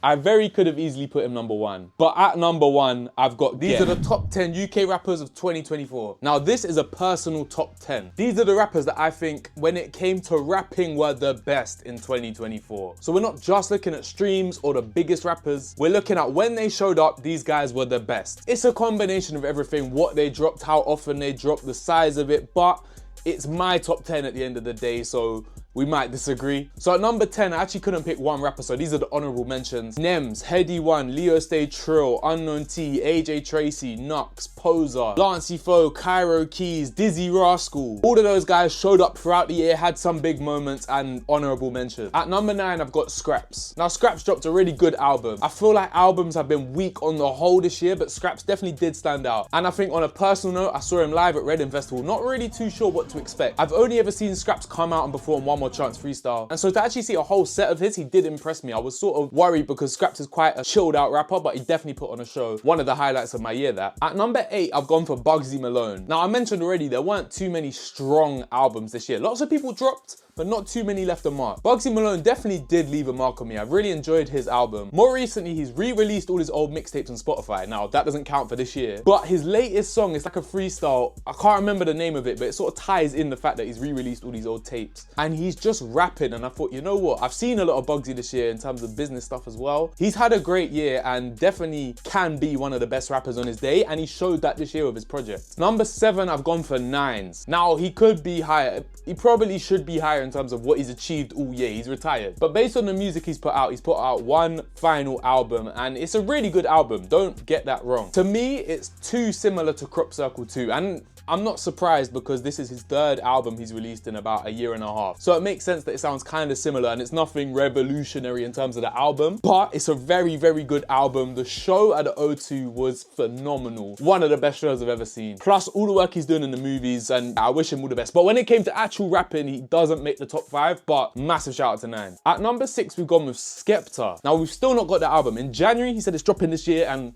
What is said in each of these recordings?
I very could have easily put him number 1. But at number 1, I've got Geth. These are the top 10 UK rappers of 2024. Now, this is a personal top 10. These are the rappers that I think, when it came to rapping, were the best in 2024. So we're not just looking at streams or the biggest rappers. We're looking at when they showed up, these guys were the best. It's a combination of everything, what they dropped, how often they dropped, the size of it, but it's my top 10 at the end of the day, so we might disagree. So at number 10, I actually couldn't pick one rapper, so these are the honorable mentions. Nems, Heady One, Leo Stay Trill, Unknown T, AJ Tracy, Nux, Poser, Lancey Foe, Cairo Keys, Dizzy Rascal. All of those guys showed up throughout the year, had some big moments and honorable mentions. At number 9, I've got Scraps. Now, Scraps dropped a really good album. I feel like albums have been weak on the whole this year, but Scraps definitely did stand out. And I think on a personal note, I saw him live at Reading Festival, not really too sure what to expect. I've only ever seen Scraps come out and perform One More Chance freestyle. And so to actually see a whole set of his, he did impress me. I was sort of worried because Scraps is quite a chilled out rapper, but he definitely put on a show. One of the highlights of my year, that. At number 8, I've gone for Bugsy Malone. Now, I mentioned already, there weren't too many strong albums this year. Lots of people dropped, but not too many left a mark. Bugsy Malone definitely did leave a mark on me. I really enjoyed his album. More recently, he's re-released all his old mixtapes on Spotify. Now, that doesn't count for this year, but his latest song is like a freestyle. I can't remember the name of it, but it sort of ties in the fact that he's re-released all these old tapes. And he's just rapping, and I thought, you know what? I've seen a lot of Bugsy this year in terms of business stuff as well. He's had a great year and definitely can be one of the best rappers on his day, and he showed that this year with his project. Number 7, I've gone for Nines. Now, he could be higher. He probably should be higher in terms of what he's achieved all year. He's retired. But based on the music he's put out one final album, and it's a really good album. Don't get that wrong. To me, it's too similar to Crop Circle 2, and I'm not surprised because this is his 3rd album he's released in about a year and a half. So it makes sense that it sounds kind of similar, and it's nothing revolutionary in terms of the album, but it's a very, very good album. The show at the O2 was phenomenal. One of the best shows I've ever seen. Plus all the work he's doing in the movies, and I wish him all the best. But when it came to actual rapping, he doesn't make the top 5, but massive shout out to Nines. At number 6, we've gone with Skepta. Now, we've still not got the album. In January, he said it's dropping this year, and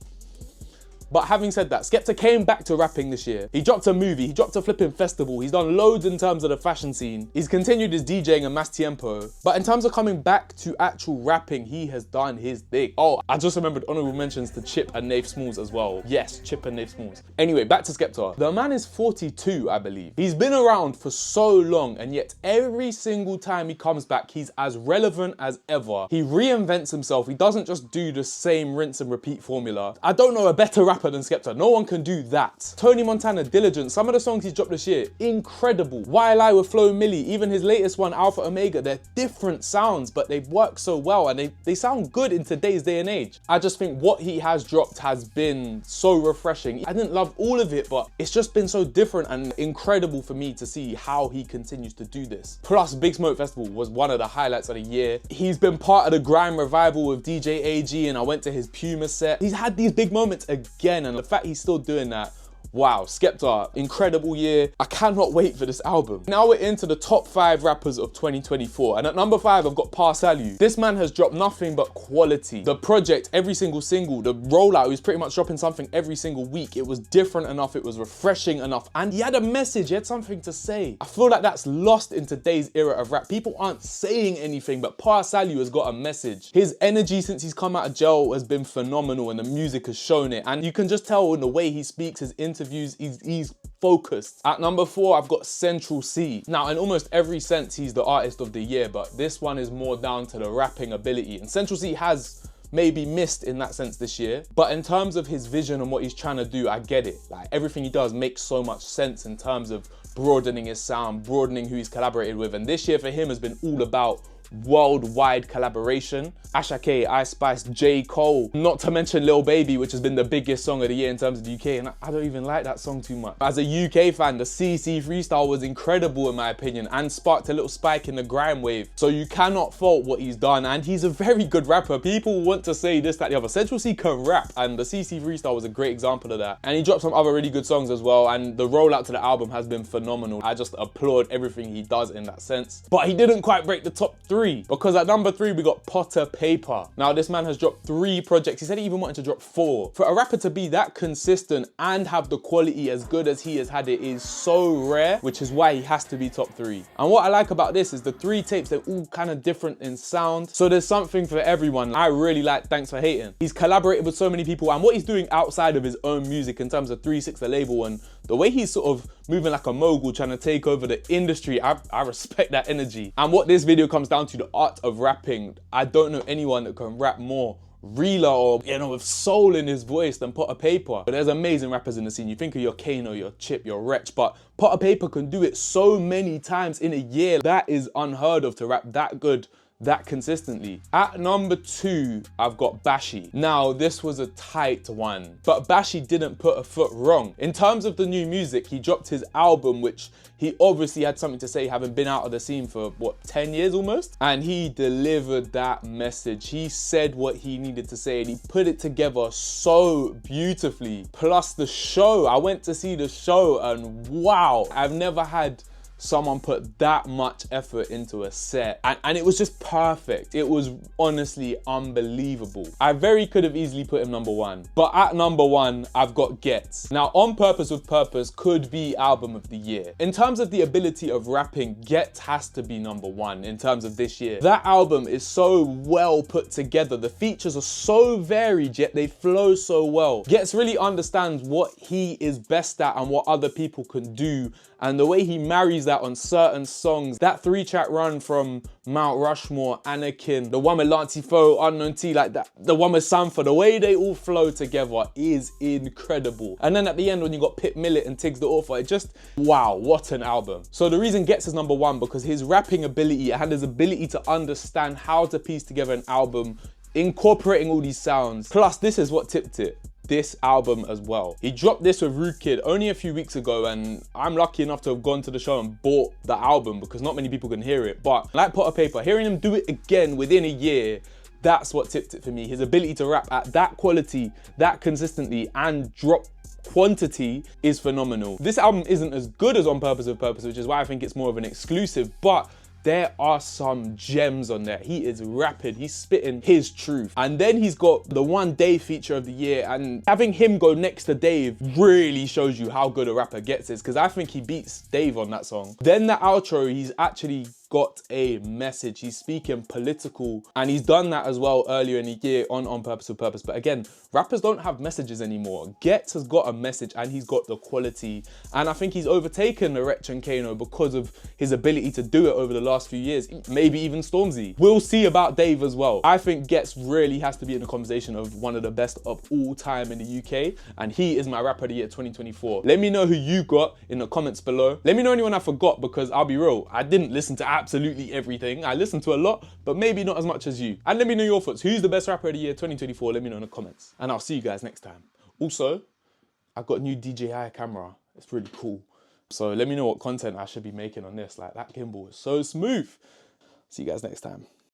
but having said that, Skepta came back to rapping this year. He dropped a movie, he dropped a flipping festival, he's done loads in terms of the fashion scene. He's continued his DJing and mass tempo. But in terms of coming back to actual rapping, he has done his thing. Oh, I just remembered honorable mentions to Chip and Nath Smalls as well. Yes, Chip and Nath Smalls. Anyway, back to Skepta. The man is 42, I believe. He's been around for so long, and yet every single time he comes back, he's as relevant as ever. He reinvents himself. He doesn't just do the same rinse and repeat formula. I don't know a better rapper than Skepta. No one can do that. Tony Montana, Diligent, some of the songs he's dropped this year, incredible. Why I Lie with Flo Milli, even his latest one, Alpha Omega, they're different sounds, but they work so well, and they sound good in today's day and age. I just think what he has dropped has been so refreshing. I didn't love all of it, but it's just been so different and incredible for me to see how he continues to do this. Plus, Big Smoke Festival was one of the highlights of the year. He's been part of the grime revival with DJ AG, and I went to his Puma set. He's had these big moments again, and the fact he's still doing that, wow. Skepta, incredible year. I cannot wait for this album. Now we're into the top 5 rappers of 2024. And at number 5, I've got Paralu. This man has dropped nothing but quality. The project, every single single, the rollout, he was pretty much dropping something every single week. It was different enough, it was refreshing enough, and he had a message, he had something to say. I feel like that's lost in today's era of rap. People aren't saying anything, but Paralu has got a message. His energy since he's come out of jail has been phenomenal, and the music has shown it. And you can just tell in the way he speaks, his interviews, he's focused. At number 4, I've got Central C. Now, in almost every sense, he's the artist of the year, but this one is more down to the rapping ability. And Central C has maybe missed in that sense this year, but in terms of his vision and what he's trying to do, I get it. Like, everything he does makes so much sense in terms of broadening his sound, broadening who he's collaborated with. And this year for him has been all about worldwide collaboration. Asha K, Ice Spice, J. Cole, not to mention Lil Baby, which has been the biggest song of the year in terms of the UK, and I don't even like that song too much. As a UK fan, the CC freestyle was incredible in my opinion, and sparked a little spike in the grime wave. So you cannot fault what he's done, and he's a very good rapper. People want to say this, that, the other. Central C can rap, and the CC freestyle was a great example of that. And he dropped some other really good songs as well, and the rollout to the album has been phenomenal. I just applaud everything he does in that sense. But he didn't quite break the top 3. 3, because at number 3 we got Potter Paper. Now this man has dropped 3 projects. He said he even wanted to drop 4. For a rapper to be that consistent and have the quality as good as he has had it is so rare, which is why he has to be top 3. And what I like about this is the 3 tapes, they're all kind of different in sound, so there's something for everyone. I really like Thanks for Hating. He's collaborated with so many people, and what he's doing outside of his own music in terms of 3-6 the label and the way he's sort of moving like a mogul trying to take over the industry, I respect that energy. And what this video comes down to, the art of rapping, I don't know anyone that can rap more realer or, you know, with soul in his voice than Potter Paper. But there's amazing rappers in the scene. You think of your Kano, your Chip, your Wretch, but Potter Paper can do it so many times in a year. That is unheard of, to rap that good, that consistently. At number 2, I've got Bashy. Now, this was a tight one, but Bashy didn't put a foot wrong. In terms of the new music, he dropped his album, which he obviously had something to say, having been out of the scene for, what, 10 years almost? And he delivered that message. He said what he needed to say, and he put it together so beautifully. Plus the show, I went to see the show, and wow, I've never had someone put that much effort into a set, and it was just perfect. It was honestly unbelievable. I very could have easily put him number 1, but at number 1 I've got Geth. Now, On Purpose with Purpose could be album of the year. In terms of the ability of rapping, Geth has to be number 1 in terms of this year. That album is so well put together. The features are so varied, yet they flow so well. Geth really understands what he is best at and what other people can do, and the way he marries that on certain songs. That 3-track run from Mount Rushmore, Anakin, the one with Lancey Foe, Unknown T, like that, the one with Sanford, the way they all flow together is incredible. And then at the end when you got Pip Millet and Tiggs the Author, it just, wow, what an album. So the reason Geth is number 1, because his rapping ability and his ability to understand how to piece together an album, incorporating all these sounds. Plus, this is what tipped it. This album as well. He dropped this with Rude Kid only a few weeks ago, and I'm lucky enough to have gone to the show and bought the album because not many people can hear it. But like Potter Paper, hearing him do it again within a year, that's what tipped it for me. His ability to rap at that quality, that consistently, and drop quantity is phenomenal. This album isn't as good as On Purpose with Purpose, which is why I think it's more of an exclusive, but there are some gems on there. He is rapping, he's spitting his truth. And then he's got the one Dave feature of the year, and having him go next to Dave really shows you how good a rapper Geth is, because I think he beats Dave on that song. Then the outro, he's actually got a message. He's speaking political, and he's done that as well earlier in the year on Purpose with Purpose. But again, rappers don't have messages anymore. Geth has got a message, and he's got the quality, and I think he's overtaken the Wretch and Kano because of his ability to do it over the last few years, maybe even Stormzy. We'll see about Dave as well. I think Geth really has to be in the conversation of one of the best of all time in the UK, and he is my rapper of the year 2024. Let me know who you got in the comments below. Let me know anyone I forgot, because I'll be real, I didn't listen to absolutely everything. I listened to a lot, but maybe not as much as you. And let me know your thoughts. Who's the best rapper of the year 2024? Let me know in the comments. And I'll see you guys next time. Also, I've got a new DJI camera. It's really cool. So let me know what content I should be making on this. Like, that gimbal is so smooth. See you guys next time.